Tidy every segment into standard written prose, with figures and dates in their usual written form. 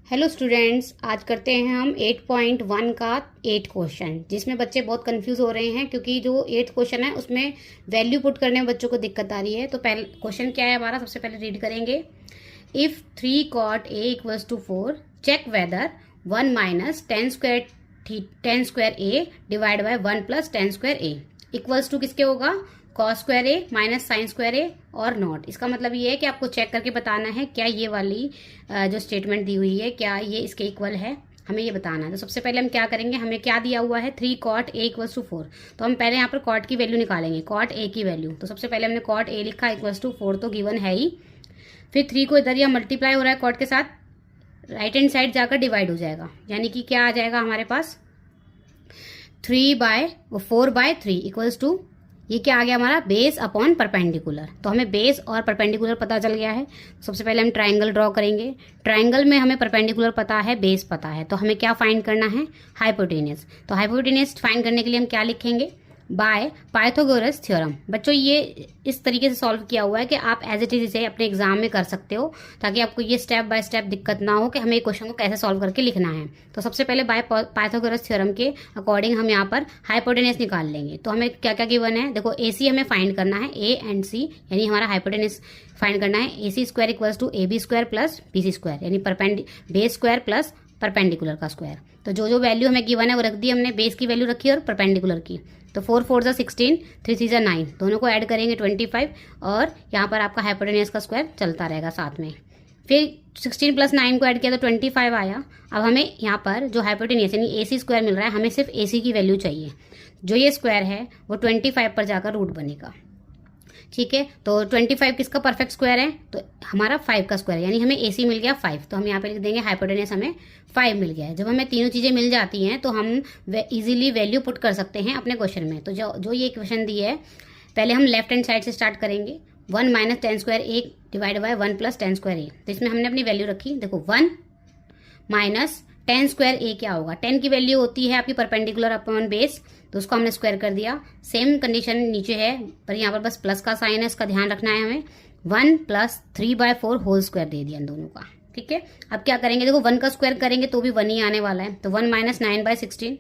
Hello students, आज करते हैं हम 8.1 का 8 क्वेश्चन, जिसमें बच्चे बहुत कंफ्यूज हो रहे हैं क्योंकि जो 8 क्वेश्चन है उसमें वैल्यू पुट करने में बच्चों को दिक्कत आ रही है। तो पहले क्वेश्चन क्या है हमारा, सबसे पहले रीड करेंगे। If 3 cot a equals to 4, check whether 1 minus ten square A divide by 1 plus ten square A equals to किसके होगा, cos square A minus sine square A और नॉट। इसका मतलब ये है कि आपको चेक करके बताना है क्या ये वाली जो स्टेटमेंट दी हुई है क्या ये इसके इक्वल है, हमें ये बताना है। तो सबसे पहले हम क्या करेंगे, हमें क्या दिया हुआ है 3 cot a इक्वल्स टू 4, तो हम पहले यहाँ पर cot की वैल्यू निकालेंगे, cot a की वैल्यू। तो सबसे पहले हमने cot a लिखा इक्वल्स टू 4, तो गिवन है ही। फिर 3 को इधर या मल्टीप्लाई हो रहा है cot के साथ, राइट हैंड साइड जाकर डिवाइड हो जाएगा, यानी कि क्या आ जाएगा हमारे पास 4/3 इक्वल्स टू, ये क्या आ गया हमारा, बेस अपॉन परपेंडिकुलर। तो हमें बेस और परपेंडिकुलर पता चल गया है। सबसे पहले हम ट्रायंगल ड्रॉ करेंगे। ट्रायंगल में हमें परपेंडिकुलर पता है, बेस पता है, तो हमें क्या फाइंड करना है, हाइपोटेनियस। तो हाइपोटेनियस फाइंड करने के लिए हम क्या लिखेंगे, बाय पाइथागोरस थ्योरम। बच्चों ये इस तरीके से सॉल्व किया हुआ है कि आप एज इट इज इसे अपने एग्जाम में कर सकते हो, ताकि आपको ये स्टेप बाय स्टेप दिक्कत ना हो कि हमें क्वेश्चन को कैसे सॉल्व करके लिखना है। तो सबसे पहले बाय पाइथागोरस थ्योरम के अकॉर्डिंग हम यहाँ पर हाइपोटेनियस निकाल लेंगे। तो हमें क्या क्या गिवन है, देखो ए सी हमें फाइंड करना है, ए एंड सी, यानी हमारा हाइपोटेनियस फाइंड करना है। A C square equals to A B square plus B C square, यानी बेस स्क्वायर प्लस परपेंडिकुलर का स्क्वायर। तो जो वैल्यू हमें गिवन है वो रख दी हमने, बेस की वैल्यू रखी और परपेंडिकुलर की। तो 4 4 जा 16, 3 3 जा 9, दोनों को ऐड करेंगे 25, और यहाँ पर आपका हाइपोटेनियस का स्क्वायर चलता रहेगा साथ में। फिर 16 प्लस 9 को ऐड किया तो 25 आया। अब हमें यहाँ पर जो हाइपोटेनियस यानी ए सी स्क्वायर मिल रहा है, हमें सिर्फ ए सी की वैल्यू चाहिए। जो ये स्क्वायर है वो 25 पर जाकर रूट बनेगा, ठीक है। तो 25 किसका परफेक्ट स्क्वायर है, तो हमारा 5 का स्क्वायर है, यानी हमें AC मिल गया 5। तो हम यहाँ पे लिख देंगे हाइपोटेनियस हमें 5 मिल गया है। जब हमें तीनों चीज़ें मिल जाती हैं तो हम इजीली वैल्यू पुट कर सकते हैं अपने क्वेश्चन में। तो जो ये क्वेश्चन दी है, पहले हम लेफ्ट हैंड साइड से स्टार्ट करेंगे। 1 minus ten square A divide by 1 plus ten square A. तो इसमें हमने अपनी वैल्यू रखी, देखो 1 माइनस टेन स्क्वायर ए क्या होगा, 10 की वैल्यू होती है आपकी परपेंडिकुलर अपॉन बेस, तो उसको हमने स्क्वायर कर दिया। सेम कंडीशन नीचे है, पर यहाँ पर बस प्लस का साइन है, इसका ध्यान रखना है हमें। 1 प्लस 3/4 होल स्क्वायर दे दिया इन दोनों का, ठीक है। अब क्या करेंगे, देखो 1 का स्क्वायर करेंगे तो भी 1 ही आने वाला है। तो 1 माइनस 9/16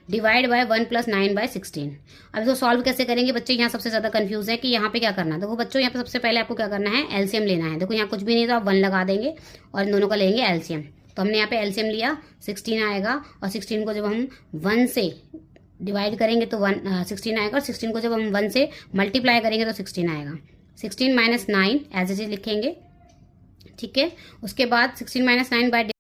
डिवाइड बाय 1 प्लस 9/16। अब इसको सॉल्व कैसे करेंगे बच्चे, यहाँ सबसे ज्यादा कंफ्यूज है कि यहाँ पे क्या करना है। देखो बच्चों, यहाँ पे सबसे पहले आपको क्या करना है, एलसीएम लेना है। देखो यहाँ कुछ भी नहीं, तो आप 1 लगा देंगे और इन दोनों का लेंगे एलसीएम। तो हमने यहाँ पे एलसीएम लिया, 16 आएगा, और 16 को जब हम 1 से डिवाइड करेंगे तो 16 आएगा, और 16 को जब हम 1 से मल्टीप्लाई करेंगे तो 16 आएगा। 16 माइनस 9 एज इट इज लिखेंगे, ठीक है। उसके बाद 16 माइनस 9 बाय